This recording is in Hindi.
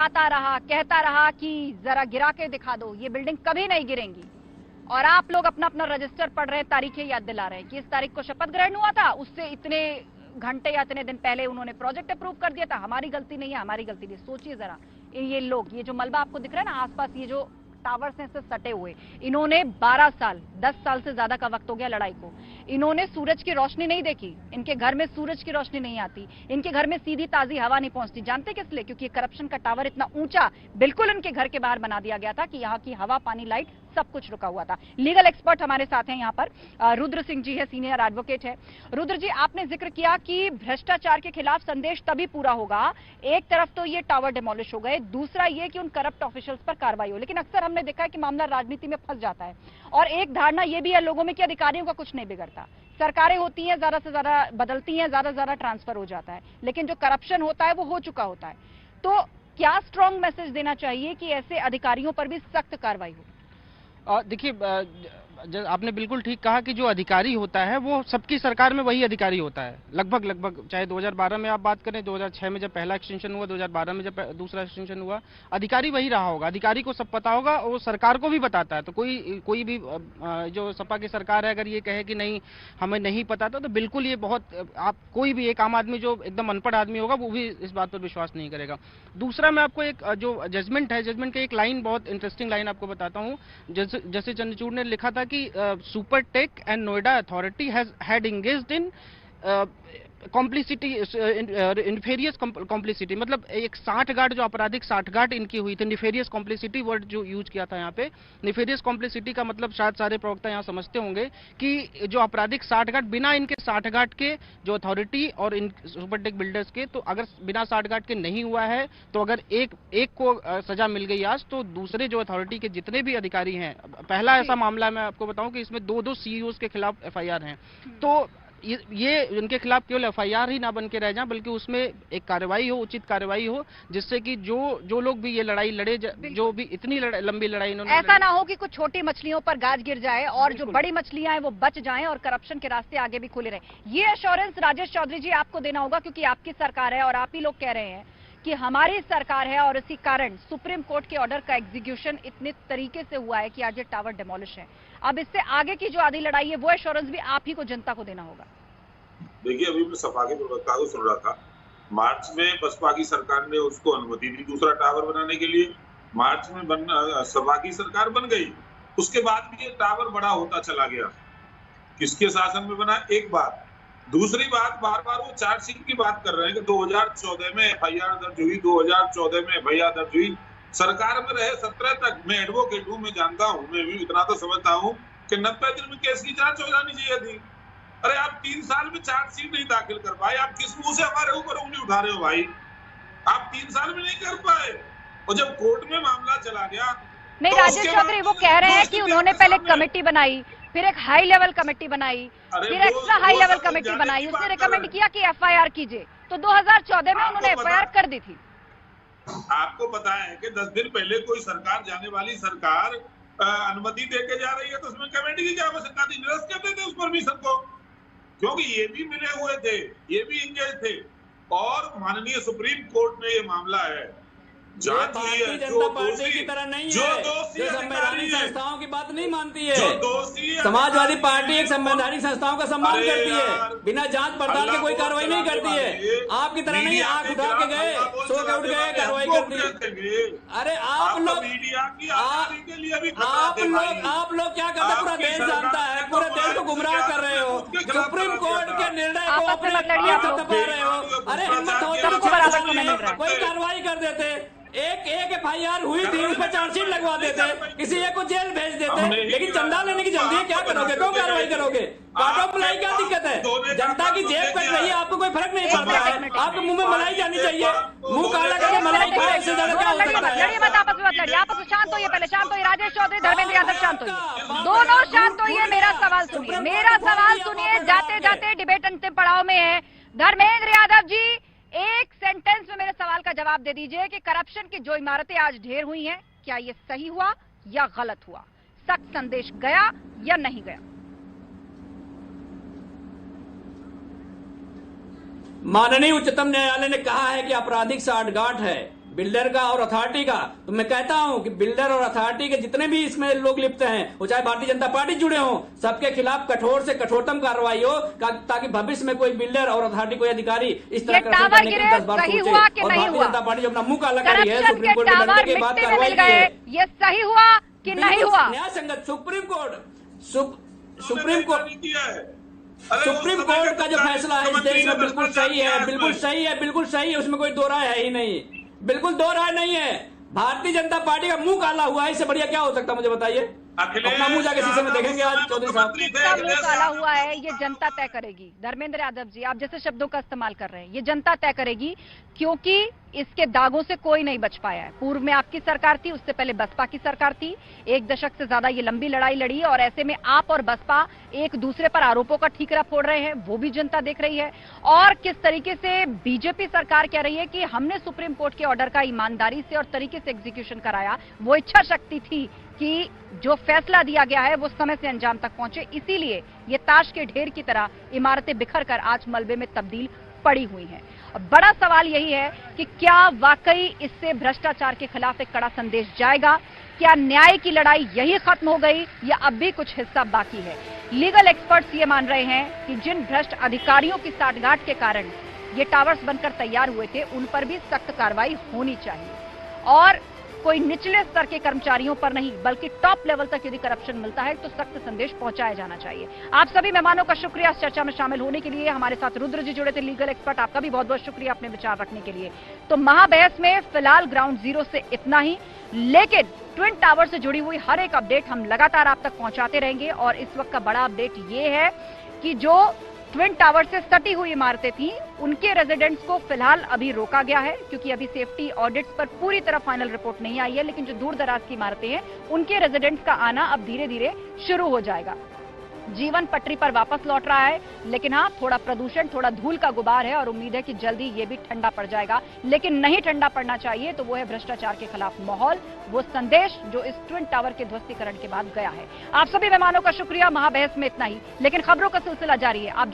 आता रहा, कहता रहा कि जरा गिरा के दिखा दो, ये बिल्डिंग कभी नहीं गिरेंगी। और आप लोग अपना अपना रजिस्टर पढ़ रहे हैं, तारीखें याद दिला रहे हैं कि इस तारीख को शपथ ग्रहण हुआ था, उससे इतने घंटे या इतने दिन पहले उन्होंने प्रोजेक्ट अप्रूव कर दिया था। हमारी गलती नहीं है, हमारी गलती नहीं। सोचिए जरा, ये लोग, ये जो मलबा आपको दिख रहा है ना आसपास, ये जो टावर्स हैं इससे सटे हुए, इन्होंने 12 साल 10 साल से ज्यादा का वक्त हो गया लड़ाई को। इन्होंने सूरज की रोशनी नहीं देखी, इनके घर में सूरज की रोशनी नहीं आती, इनके घर में सीधी ताजी हवा नहीं पहुंचती। जानते किस लिए? क्योंकि करप्शन का टावर इतना ऊंचा बिल्कुल उनके घर के बाहर बना दिया गया था कि यहाँ की हवा, पानी, लाइट सब कुछ रुका हुआ था। लीगल एक्सपर्ट हमारे साथ हैं यहाँ पर, रुद्र सिंह जी है, सीनियर एडवोकेट है। रुद्र जी, आपने जिक्र किया कि भ्रष्टाचार के खिलाफ संदेश तभी पूरा होगा, एक तरफ तो ये टावर डिमोलिश हो गए, दूसरा ये कि उन करप्ट ऑफिशियल्स पर कार्रवाई हो। लेकिन अक्सर हमने देखा है कि मामला राजनीति में फंस जाता है, और एक धारणा ये भी है लोगों में कि अधिकारियों का कुछ नहीं बिगड़ता। सरकारें होती हैं, ज्यादा से ज्यादा बदलती हैं, ज्यादा से ज्यादा ट्रांसफर हो जाता है, लेकिन जो करप्शन होता है वो हो चुका होता है। तो क्या स्ट्रांग मैसेज देना चाहिए कि ऐसे अधिकारियों पर भी सख्त कार्रवाई हो? देखिए, आपने बिल्कुल ठीक कहा कि जो अधिकारी होता है वो सबकी सरकार में वही अधिकारी होता है, लगभग चाहे 2012 में आप बात करें, 2006 में जब पहला एक्सटेंशन हुआ, 2012 में जब दूसरा एक्सटेंशन हुआ, अधिकारी वही रहा होगा। अधिकारी को सब पता होगा और वो सरकार को भी बताता है। तो कोई भी जो सपा की सरकार है अगर ये कहे कि नहीं हमें नहीं पता था, तो बिल्कुल ये बहुत, आप कोई भी एक आम आदमी जो एकदम अनपढ़ आदमी होगा वो भी इस बात पर विश्वास नहीं करेगा। दूसरा, मैं आपको एक जो जजमेंट है, जजमेंट की एक लाइन, बहुत इंटरेस्टिंग लाइन आपको बताता हूँ। जैसे चंद्रचूड़ ने लिखा था कि Supertech and Noida authority had engaged in complicity, nefarious complicity, मतलब एक साठगांठ, जो आपराधिक साठगांठ इनकी हुई थी। निफेरियस कॉम्प्लिसिटी वर्ड जो यूज किया था यहाँ पे। निफेरियस कॉम्प्लिसिटी का मतलब शायद सारे प्रवक्ता यहाँ समझते होंगे कि जो आपराधिक साठगांठ, बिना इनके साठगांठ के जो अथॉरिटी और इन सुपरटेक बिल्डर्स के, तो अगर बिना साठगांठ के नहीं हुआ है, तो अगर एक को सजा मिल गई आज, तो दूसरे जो अथॉरिटी के जितने भी अधिकारी हैं, पहला ऐसा मामला मैं आपको बताऊं कि इसमें दो सीईओ के खिलाफ एफआईआर हैं। तो ये उनके खिलाफ केवल एफआईआर ही ना बन के रह जाए, बल्कि उसमें एक कार्रवाई हो, उचित कार्रवाई हो, जिससे कि जो लोग भी ये लड़ाई लड़े, जो भी इतनी लंबी लड़ाई इन्होंने, ऐसा ना हो कि कुछ छोटी मछलियों पर गाज गिर जाए और जो बड़ी मछलियां हैं वो बच जाएं और करप्शन के रास्ते आगे भी खुले रहे। ये एश्योरेंस राजेश चौधरी जी आपको देना होगा, क्योंकि आपकी सरकार है और आप ही लोग कह रहे हैं कि हमारी सरकार है और इसी कारण सुप्रीम कोर्ट के ऑर्डर का एग्जीक्यूशन इतने तरीके से हुआ है कि आज ये टावर डिमोलिश है। अब इससे आगे की जो आधी लड़ाई है वो एश्योरेंस भी आप ही को जनता को देना होगा। देखिए, अभी मैं सपा के प्रवक्ता को सुन रहा था, मार्च में बसपा की सरकार ने उसको अनुमति दी दूसरा टावर बनाने के लिए, मार्च में सपा की सरकार बन गई, उसके बाद भी ये टावर बड़ा होता चला गया। किसके शासन में बना? एक बात। दूसरी बात, बार बार वो चार्जशीट की बात कर रहे हैं कि 2014 में एफआईआर दर्ज हुई, 2014 में एफआईआर दर्ज हुई। सरकार में रहे 17 तक। मैं एडवोकेट हूँ, मैं जानता हूँ, मैं भी इतना तो समझता हूँ कि 90 दिन में केस की जांच हो जानी चाहिए थी। अरे आप 3 साल में चार्जशीट नहीं दाखिल कर पाए, आप किस मुंह से हमारे ऊपर उंगली उठा रहे हो भाई? आप 3 साल में नहीं कर पाए, और जब कोर्ट में मामला चला गया। नहीं, राजेश चौधरी वो कह रहे हैं कि उन्होंने पहले कमेटी बनाई, फिर एक हाई लेवल कमेटी बनाई, फिर एक्स्ट्रा हाई लेवल कमेटी बनाई, उसने रिकमेंड किया कि एफआईआर कीजिए। तो 2014 में उन्होंने एफआईआर कर दी थी। आपको पता है कि 10 दिन पहले कोई सरकार, जाने वाली सरकार अनुमति देके जा रही है, तो उसमें कमेटी की क्या आवश्यकता थी? निरस्त कर देते उस परमिशन को, क्योंकि ये भी मिले हुए थे, ये भी इंगेज थे। और माननीय सुप्रीम कोर्ट में ये मामला है, जांच हुई है। जनता पार्टी की तरह नहीं है, जो संवैधानिक संस्थाओं की बात नहीं मानती है। समाजवादी पार्टी एक संवैधानिक संस्थाओं का सम्मान करती है, बिना जांच पड़ताल के कोई कार्रवाई नहीं करती है। आपकी तरह नहीं, आंख उठा के गए, सो के उठ गए, कार्रवाई कर दी। अरे आप लोग क्या करते हैं? पूरा देश जानता है, पूरे देश को गुमराह कर रहे हो, सुप्रीम कोर्ट के निर्णय को अपने थपथपा रहे हो। अरे हिम्मत होती तो कोई कार्रवाई कर देते। एक एफआईआर हुई थी, उस पर चार्जशीट लगवा देते, किसी एक को जेल भेज देते। लेकिन चंदा लेने की जल्दी है, क्या करोगे? क्यों कार्रवाई करोगे? काटो मलाई, क्या दिक्कत है? जनता की जेब कट रही है, आपको कोई फर्क नहीं पड़ता है। आपके मुंह में मलाई जानी चाहिए, मुंह काला करके मलाई खाओ, इससे ज्यादा क्या हो सकता है? लड़िए मत, आपस में मत लड़िए, आपस में शांत होइए, पहले शांत होइए। राजेश चौधरी, धर्मेंद्र यादव शांत होइए, दोनों शांत होइए। मेरा सवाल सुनिए, मेरा सवाल सुनिए। जाते जाते डिबेट अंतिम पड़ाव में है। धर्मेंद्र यादव जी, एक सेंटेंस में मेरे सवाल का जवाब दे दीजिए कि करप्शन की जो इमारतें आज ढेर हुई हैं, क्या ये सही हुआ या गलत हुआ? सख्त संदेश गया या नहीं गया? माननीय उच्चतम न्यायालय ने कहा है कि आपराधिक साठगांठ है, बिल्डर का और अथॉरिटी का। तो मैं कहता हूं कि बिल्डर और अथॉरिटी के जितने भी इसमें लोग लिप्त हैं, वो चाहे भारतीय जनता पार्टी जुड़े हों, सबके खिलाफ कठोर से कठोरतम कार्रवाई हो, ताकि भविष्य में कोई बिल्डर और अथॉरिटी कोई अधिकारी इस तरह करने के 10 बार सोचे। और भारतीय जनता पार्टी जो अपना मुंह काला करी है सुप्रीम कोर्ट के डंडे के बाद कार्रवाई की है, ये सही हुआ कि नहीं हुआ? न्याय संगत सुप्रीम कोर्ट का जो फैसला है इस देश में बिल्कुल सही है, बिल्कुल सही है, बिल्कुल सही है, उसमें कोई दो राय है ही नहीं, बिल्कुल दो राय नहीं है। भारतीय जनता पार्टी का मुंह काला हुआ है, इससे बढ़िया क्या हो सकता है मुझे बताइए? अपना मुंह जाके शीशे में देखेंगे आज चौधरी साहब। किसका मुंह काला हुआ है ये जनता तय करेगी। धर्मेंद्र यादव जी, आप जैसे शब्दों का इस्तेमाल कर रहे हैं, ये जनता तय करेगी, क्योंकि इसके दागों से कोई नहीं बच पाया है। पूर्व में आपकी सरकार थी, उससे पहले बसपा की सरकार थी, 1 दशक से ज्यादा ये लंबी लड़ाई लड़ी, और ऐसे में आप और बसपा एक दूसरे पर आरोपों का ठीकरा फोड़ रहे हैं, वो भी जनता देख रही है। और किस तरीके से बीजेपी सरकार कह रही है कि हमने सुप्रीम कोर्ट के ऑर्डर का ईमानदारी से और तरीके से एग्जीक्यूशन कराया, वो इच्छा शक्ति थी कि जो फैसला दिया गया है वो समय से अंजाम तक पहुंचे, इसीलिए ये ताश के ढेर की तरह इमारतें बिखर कर आज मलबे में तब्दील पड़ी हुई हैं। और बड़ा सवाल यही है कि क्या वाकई इससे भ्रष्टाचार के खिलाफ एक कड़ा संदेश जाएगा? क्या न्याय की लड़ाई यही खत्म हो गई या अब भी कुछ हिस्सा बाकी है? लीगल एक्सपर्ट्स ये मान रहे हैं कि जिन भ्रष्ट अधिकारियों की साठगांठ के कारण ये टावर्स बनकर तैयार हुए थे, उन पर भी सख्त कार्रवाई होनी चाहिए, और कोई निचले स्तर के कर्मचारियों पर नहीं बल्कि टॉप लेवल तक यदि करप्शन मिलता है तो सख्त संदेश पहुंचाया जाना चाहिए। आप सभी मेहमानों का शुक्रिया इस चर्चा में शामिल होने के लिए। हमारे साथ रुद्र जी जुड़े थे, लीगल एक्सपर्ट, आपका भी बहुत बहुत शुक्रिया अपने विचार रखने के लिए। तो महाबहस में फिलहाल ग्राउंड जीरो से इतना ही, लेकिन ट्विन टावर से जुड़ी हुई हर एक अपडेट हम लगातार आप तक पहुंचाते रहेंगे। और इस वक्त का बड़ा अपडेट ये है कि जो ट्विन टावर से सटी हुई इमारतें थी, उनके रेजिडेंट्स को फिलहाल अभी रोका गया है, क्योंकि अभी सेफ्टी ऑडिट्स पर पूरी तरह फाइनल रिपोर्ट नहीं आई है। लेकिन जो दूर दराज की इमारतें हैं, उनके रेजिडेंट्स का आना अब धीरे धीरे शुरू हो जाएगा। जीवन पटरी पर वापस लौट रहा है, लेकिन हाँ, थोड़ा प्रदूषण, थोड़ा धूल का गुबार है, और उम्मीद है कि जल्दी ये भी ठंडा पड़ जाएगा। लेकिन नहीं ठंडा पड़ना चाहिए तो वो है भ्रष्टाचार के खिलाफ माहौल, वो संदेश जो इस ट्विन टावर के ध्वस्तीकरण के बाद गया है। आप सभी मेहमानों का शुक्रिया। महाबहस में इतना ही, लेकिन खबरों का सिलसिला जारी है। आप